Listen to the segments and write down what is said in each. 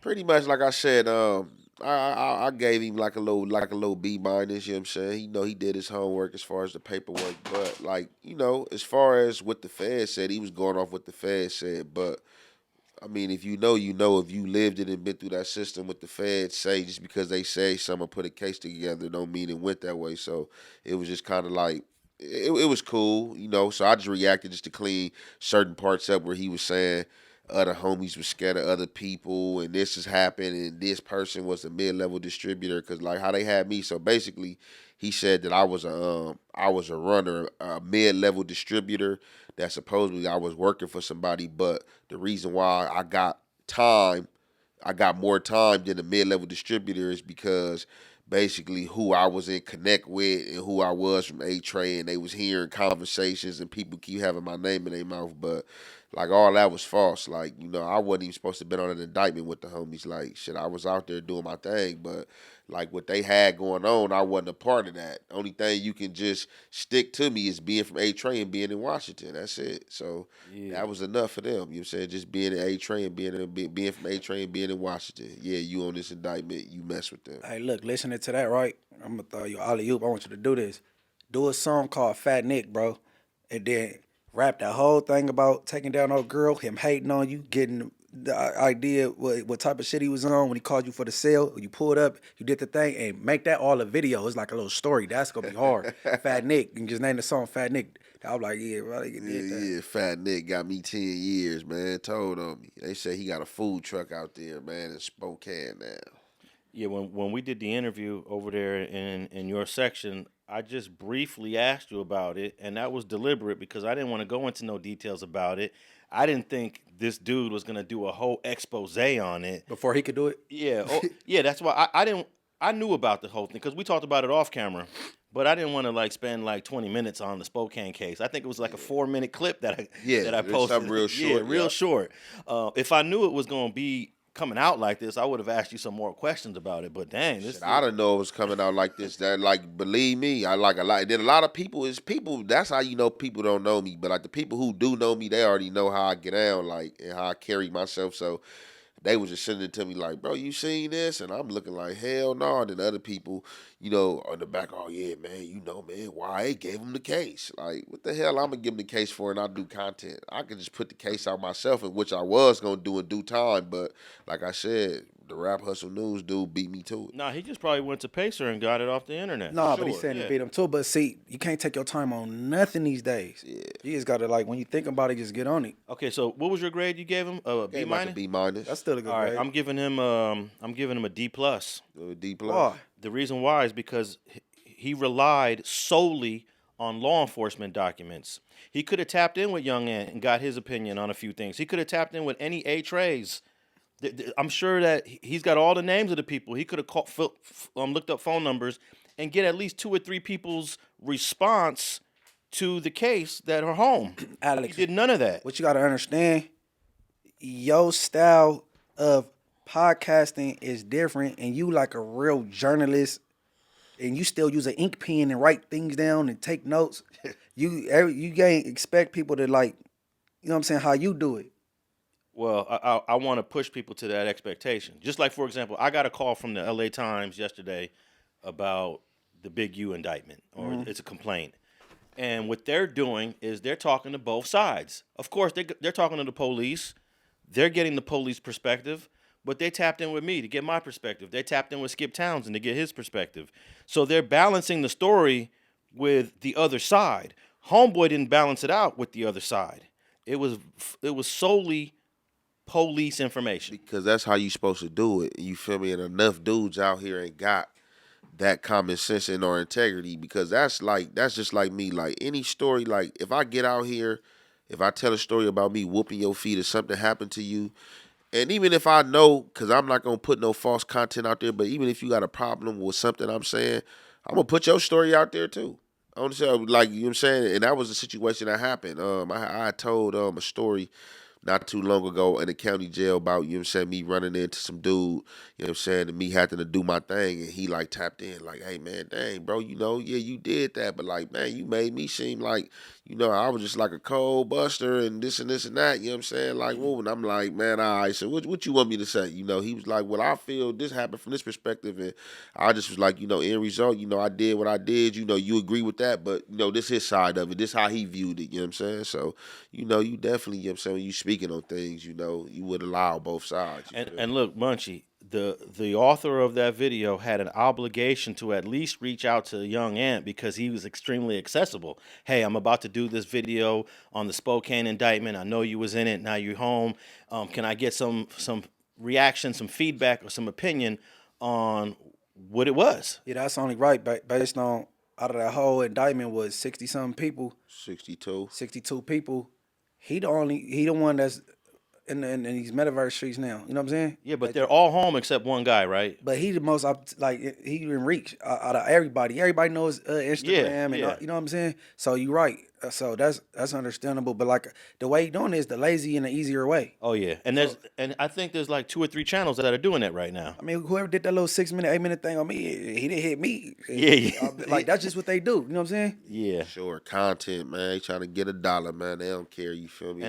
Pretty much like I said, I gave him like a little B minus. You know what I'm saying? He did his homework as far as the paperwork, but like as far as what the Fed said, he was going off what the Fed said. But I mean, if you know, you know. If you lived it and been through that system, what the Feds say, just because they say someone put a case together, don't mean it went that way. So it was just kind of like it was cool. So I just reacted just to clean certain parts up where he was saying other homies were scared of other people and this has happened and this person was a mid-level distributor because like how they had me. So basically, he said that I was a runner, a mid-level distributor that supposedly I was working for somebody, but the reason why time, I got more time than the mid-level distributor is because basically who I was in connect with and who I was from A Trade, and they was hearing conversations and people keep having my name in their mouth, but like all that was false. Like I wasn't even supposed to be on an indictment with the homies. Like shit, I was out there doing my thing, but like what they had going on, I wasn't a part of that. Only thing you can just stick to me is being from A Train and being in Washington. That's it. So Yeah. that was enough for them. You know what I'm saying? Just being in A Train, being from A Train, being in Washington. Yeah, you on this indictment, you mess with them. Hey, look, listening to that, right? I'm gonna throw you alley oop. I want you to do this. Do a song called Fat Nick, bro, and then rap that whole thing about taking down old girl, him hating on you, getting the idea what type of shit he was on when he called you for the sale. You pulled up, you did the thing, and make that all a video. It's like a little story. That's gonna be hard. Fat Nick, and just name the song Fat Nick. I was like, yeah, bro, you Yeah, did that. yeah, Fat Nick got me 10 years, man. Told on me. They say he got a food truck out there, man, in Spokane now. Yeah, when we did the interview over there in your section, I just briefly asked you about it, and that was deliberate because I didn't want to go into no details about it. I didn't think this dude was gonna do a whole expose on it. Before he could do it. Yeah, oh, yeah, that's why I didn't. I knew about the whole thing because we talked about it off camera, but I didn't want to like spend like 20 minutes on the Spokane case. I think it was like a 4 minute clip that I Yeah, that I it's posted. something real Yeah, short. real Yeah. short. If I knew it was gonna be coming out like this, I would have asked you some more questions about it. But dang, Shit, this I is didn't know it was coming out like this. That like, believe me, I like a lot. Then a lot of people is people. That's how you know people don't know me. But like the people who do know me, they already know how I get down, like and how I carry myself. So they was just sending it to me like, bro, you seen this? And I'm looking like, hell no. And then other people, on the back, oh yeah, man, man, why they gave him the case? Like, what the hell I'm gonna give him the case for and I do content? I could just put the case out myself, and which I was gonna do in due time. But like I said, the Rap Hustle News dude beat me to it. nah. He just probably went to Pacer and got it off the internet for No, but he's sure. saying he Yeah. beat him too. But see, you can't take your time on nothing these days. Yeah. You just gotta like when you think about it, just get on it. Okay, so what was your grade you gave him? B Game like a minus. B minus, That's still a good All right, grade. I'm giving him a D plus. D plus. Why? The reason why is because he relied solely on law enforcement documents. He could have tapped in with Young Ant and got his opinion on a few things. He could have tapped in with any A trays. I'm sure that he's got all the names of the people. He could have looked up phone numbers and get at least two or three people's response to the case that are home. He Alex, did none of that. what you gotta understand, your style of podcasting is different, and you like a real journalist, and you still use an ink pen and write things down and take notes. You can't expect people to like, you know what I'm saying, how you do it. Well, I want to push people to that expectation. Just like, for example, I got a call from the LA Times yesterday about the Big U indictment, or it's a complaint. And what they're doing is they're talking to both sides. Of course, they're talking to the police. They're getting the police perspective, but they tapped in with me to get my perspective. They tapped in with Skip Townsend to get his perspective. So they're balancing the story with the other side. Homeboy didn't balance it out with the other side. It was solely police information. Because that's how you supposed to do it. You feel me? And enough dudes out here ain't got that common sense and or integrity, because that's just like me. Like any story, like if I get out here, if I tell a story about me whooping your feet or something happened to you, and even if I know, because I'm not gonna put no false content out there, but even if you got a problem with something I'm saying, I'm gonna put your story out there too. I want to say, like, you know what I'm saying? And that was a situation that happened. I told a story not too long ago in the county jail about, you know what I'm saying, me running into some dude, you know what I'm saying, and me having to do my thing, and he like tapped in like, hey man, dang bro, yeah, you did that, but like, man, you made me seem like I was just like a cold buster and this and this and that, you know what I'm saying? Like, whoa, and I'm like, man, all right, so what you want me to say? He was like, well, I feel this happened from this perspective, and I just was like, end result, I did what I did, you agree with that, but, this his side of it, this how he viewed it, you know what I'm saying? So, you definitely, you know what I'm saying, when you speaking on things, you would allow both sides. And look, Munchie, the author of that video had an obligation to at least reach out to Young Ant because he was extremely accessible. Hey, I'm about to do this video on the Spokane indictment. I know you was in it. Now you're home. Can I get some reaction, some feedback, or some opinion on what it was? Yeah, that's only right based on out of that whole indictment was 60-something people, 62 people. He the one that's in these metaverse streets now. You know what I'm saying? Yeah, but they're all home except one guy, right? But he the most he in reach out of everybody. Everybody knows Instagram and you know what I'm saying. So you're right. So that's understandable. But like the way he doing it is the lazy and the easier way. Oh yeah, and I think there's like 2 or 3 channels that are doing that right now. I mean, whoever did that little 6-minute, 8-minute thing on me, he didn't hit me. Yeah. Like that's just what they do. You know what I'm saying? Yeah. Sure, content, man. They trying to get $1, man. They don't care. You feel me?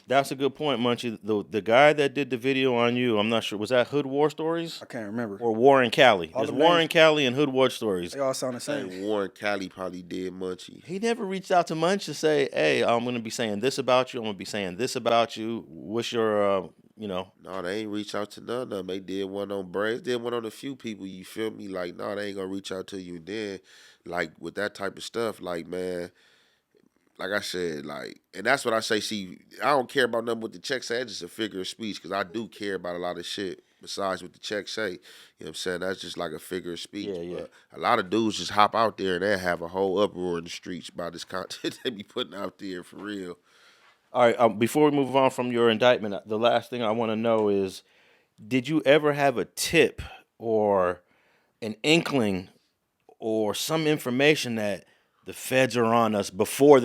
That's a good point, Munchie. The guy that did the video on you, I'm not sure, was that Hood War Stories? I can't remember. Or Warren Cali. All There's the Warren names- Cali and Hood War Stories. They all sound the same. Hey, Warren Cali probably did Munchie. He never reached out to Munch to say, hey, I'm going to be saying this about you. I'm going to be saying this about you. What's your, No, they ain't reach out to none of them. They did one on Braves. Did one on a few people, you feel me? Like, no, they ain't going to reach out to you. And then, like, with that type of stuff, like, man, like I said, like, and that's what I say. See, I don't care about nothing what the check say. It's just a figure of speech because I do care about a lot of shit besides what the check say. You know what I'm saying? That's just like a figure of speech. Yeah. But a lot of dudes just hop out there and they have a whole uproar in the streets about this content they be putting out there for real. All right, before we move on from your indictment, the last thing I want to know is, did you ever have a tip or an inkling or some information that the feds are on us before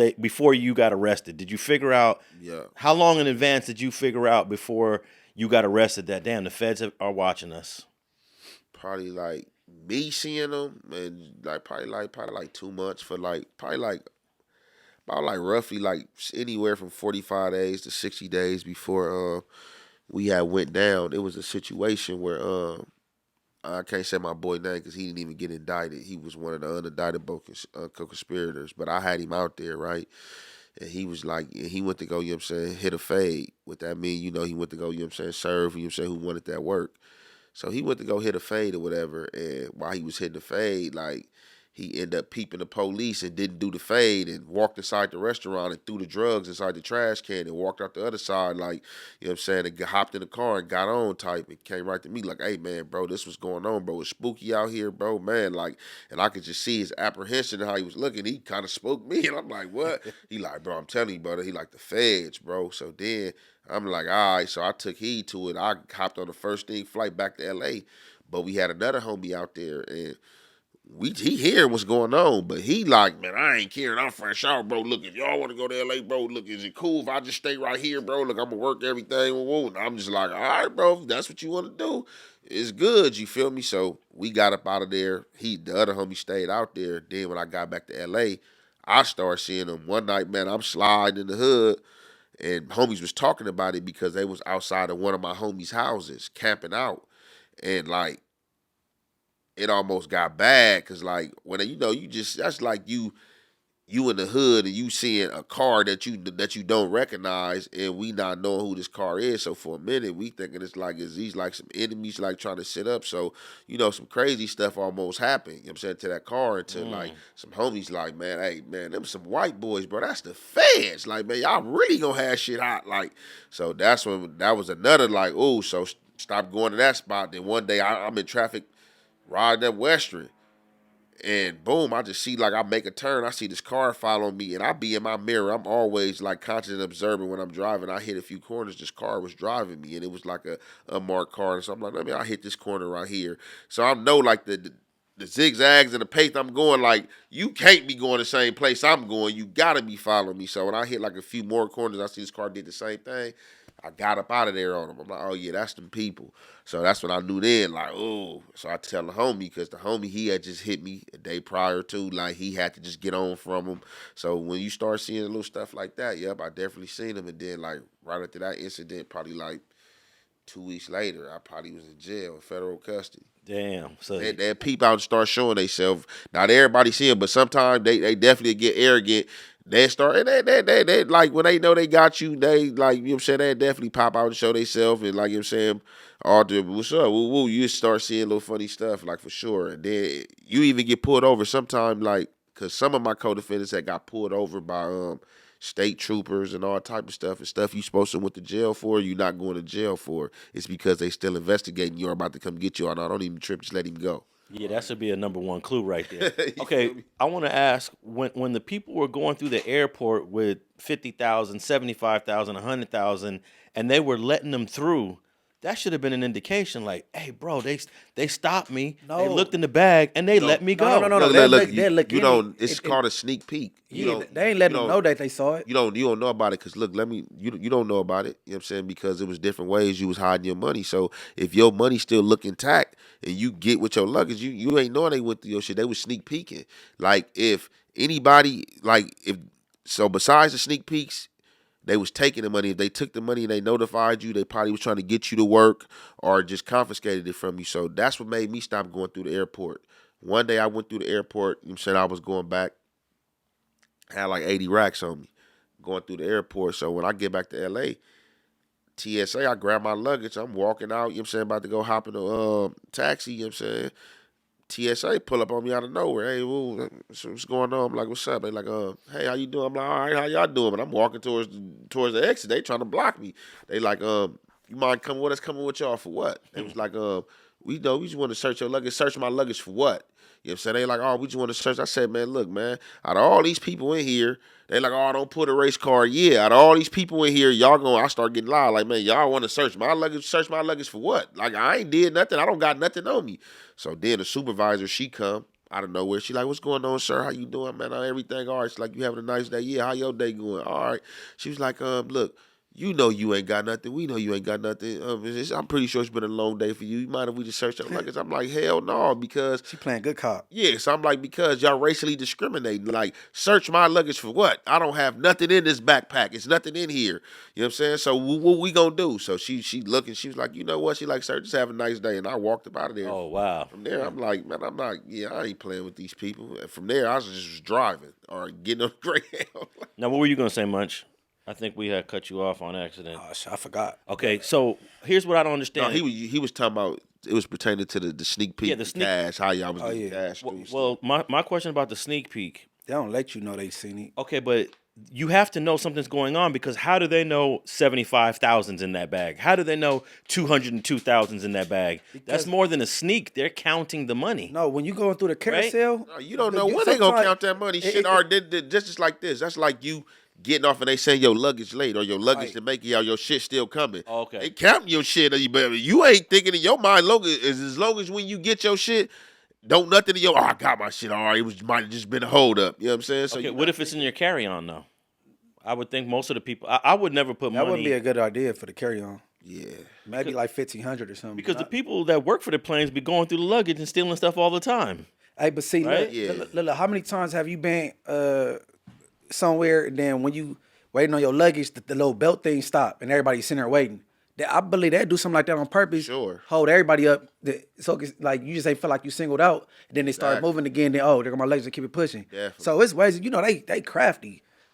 you got arrested? Did you figure out? Yeah. How long in advance did you figure out before you got arrested that damn the feds are watching us? Probably like me seeing them and like probably like 2 months for like probably like about like roughly like anywhere from 45 days to 60 days before we had went down. It was a situation where I can't say my boy name because he didn't even get indicted. He was one of the unindicted co-conspirators, but I had him out there, right? And he was like, he went to go, you know what I'm saying, hit a fade. What that mean, he went to go, you know what I'm saying, serve, you know what I'm saying, who wanted that work. So he went to go hit a fade or whatever, and while he was hitting the fade, like, he ended up peeping the police and didn't do the fade and walked inside the restaurant and threw the drugs inside the trash can and walked out the other side like, you know what I'm saying, and hopped in the car and got on type and came right to me like, hey, man, bro, this was going on, bro. It's spooky out here, bro, man. Like, and I could just see his apprehension and how he was looking. He kind of spooked me, and I'm like, what? He like, bro, I'm telling you, brother, he like the feds, bro. So then I'm like, all right. So I took heed to it. I hopped on the first thing flight back to L.A., but we had another homie out there, and he hear what's going on, but he like, man, I ain't caring. I'm fresh out, bro. Look, if y'all want to go to LA, bro, look, is it cool if I just stay right here, bro? Look, I'm gonna work everything. And I'm just like, all right, bro, if that's what you want to do, it's good. You feel me? So we got up out of there. The other homie stayed out there. Then when I got back to LA, I started seeing him one night, man. I'm sliding in the hood, and homies was talking about it because they was outside of one of my homies' houses camping out, and like, it almost got bad because, like, when that's like you in the hood and you seeing a car that you don't recognize, and we not knowing who this car is. So for a minute we thinking it's like, is these like some enemies like trying to sit up? So some crazy stuff almost happened. You know what I'm saying, to that car, until like some homies like, man, hey man, them some white boys, bro. That's the feds. Like, man, y'all really gonna have shit hot. Like, so that was another like, oh, so stop going to that spot. Then one day I'm in traffic, riding up Western, and boom, I just see, like, I make a turn, I see this car follow me, and I be in my mirror. I'm always like conscious and observing when I'm driving. I hit a few corners, this car was driving me, and it was like a unmarked car. So I'm like, I hit this corner right here. So I know like the zigzags and the pace I'm going, like, you can't be going the same place I'm going. You gotta be following me. So when I hit like a few more corners, I see this car did the same thing. I got up out of there on them. I'm like, oh yeah, that's them people. So that's when I knew then, like, oh. So I tell the homie, because the homie, he had just hit me a day prior to, like, he had to just get on from him. So when you start seeing little stuff like that, yep, I definitely seen him. And then, like, right after that incident, probably like 2 weeks later, I probably was in jail, in federal custody. Damn. So They peep out and start showing themselves. Not everybody see them, but sometimes they definitely get arrogant. They start, and they like, when they know they got you, they, like, you know what I'm saying, they definitely pop out and show themselves, and, like, you know what I'm saying, all the, what's up, woo woo, you start seeing little funny stuff, like, for sure. And then you even get pulled over sometimes, like, because some of my co-defendants that got pulled over by state troopers and all type of stuff, and stuff you supposed to went to jail for, you not going to jail for. It's because they still investigating you or about to come get you. Or no, don't even trip, just let him go. yeah, that should be a number one clue right there. Okay, I want to ask, when the people were going through the airport with 50,000, 75,000, 100,000, and they were letting them through, that should have been an indication, like, hey, bro, they stopped me, they looked in the bag, and they let me go. No. You don't. It's called a sneak peek. They ain't letting them know that they saw it. You don't know about it, because look, you don't know about it. You know what I'm saying? Because it was different ways you was hiding your money. So if your money still look intact and you get with your luggage, you ain't knowing they went through your shit. They was sneak peeking. Like, if anybody, like, if so, besides the sneak peeks, they was taking the money. If they took the money and they notified you, they probably was trying to get you to work or just confiscated it from you. So that's what made me stop going through the airport. One day I went through the airport, you know what I'm saying, I was going back, had like 80 racks on me going through the airport. So when I get back to LA, TSA, I grab my luggage, I'm walking out, you know what I'm saying, about to go hop in a taxi, you know what I'm saying. TSA pull up on me out of nowhere. Hey, what's going on? I'm like, what's up? They like, hey, how you doing? I'm like, all right, how y'all doing? But I'm walking towards the exit. They trying to block me. They like, you mind coming with us? Coming with y'all for what? They was like, we just want to search your luggage. Search my luggage for what? You know what I'm saying? They like, oh, we just want to search. I said, man, look, man, out of all these people in here, they like, oh, don't put a race car. Yeah, out of all these people in here, I start getting loud. Like, man, y'all want to search my luggage for what? Like, I ain't did nothing. I don't got nothing on me. So then the supervisor, she come out of nowhere. She like, what's going on, sir? How you doing, man? Everything all right? She's like, you having a nice day? Yeah, how your day going? All right. She was like, look, you know you ain't got nothing. We know you ain't got nothing. I'm pretty sure it's been a long day for you. You mind if we just search your luggage? I'm like, hell no, because She playing good cop. yeah, so I'm like, because y'all racially discriminating. Like, search my luggage for what? I don't have nothing in this backpack. It's nothing in here. You know what I'm saying? So what we gonna do? So she looking, she was like, you know what? She like, sir, just have a nice day. And I walked up out of there. Oh, wow. From there, I'm like, man, I ain't playing with these people. And from there, I was just driving or getting on the Greyhound. Now, what were you going to say, Munch? I think we had cut you off on accident. Gosh, I forgot. Okay, so here's what I don't understand. No, he was talking about, it was pertaining to the sneak peek, the sneak cash, how y'all was getting cash. Well, my question about the sneak peek. They don't let you know they seen it. Okay, but you have to know something's going on, because how do they know 75,000's in that bag? How do they know 202,000's in that bag? That's more than a sneak. They're counting the money. No, when you going through the carousel, No, you don't know when they gonna count that money. Shit, or just like this. That's like you getting off and they say your luggage late or your luggage to make it out, your shit still coming. Okay. They counting your shit, but you ain't thinking in your mind, as long as when you get your shit, don't nothing in your, I got my shit, all right, might have just been a hold up. You know what I'm saying? So Okay, what if it's in your carry-on, though? I would think most of the people, I would never put money. that wouldn't be a good idea for the carry-on. Yeah. Maybe like 1,500 or something. Because the people that work for the planes be going through the luggage and stealing stuff all the time. Hey, but see, Right? look, how many times have you been somewhere and then when you waiting on your luggage, the little belt thing stop and everybody's sitting there waiting? I believe they'd do something like that on purpose. Sure. Hold everybody up. So it's like you just ain't feel like you singled out. And then they start moving again. Then, there go my luggage, and keep it pushing. Definitely. So it's ways, they crafty.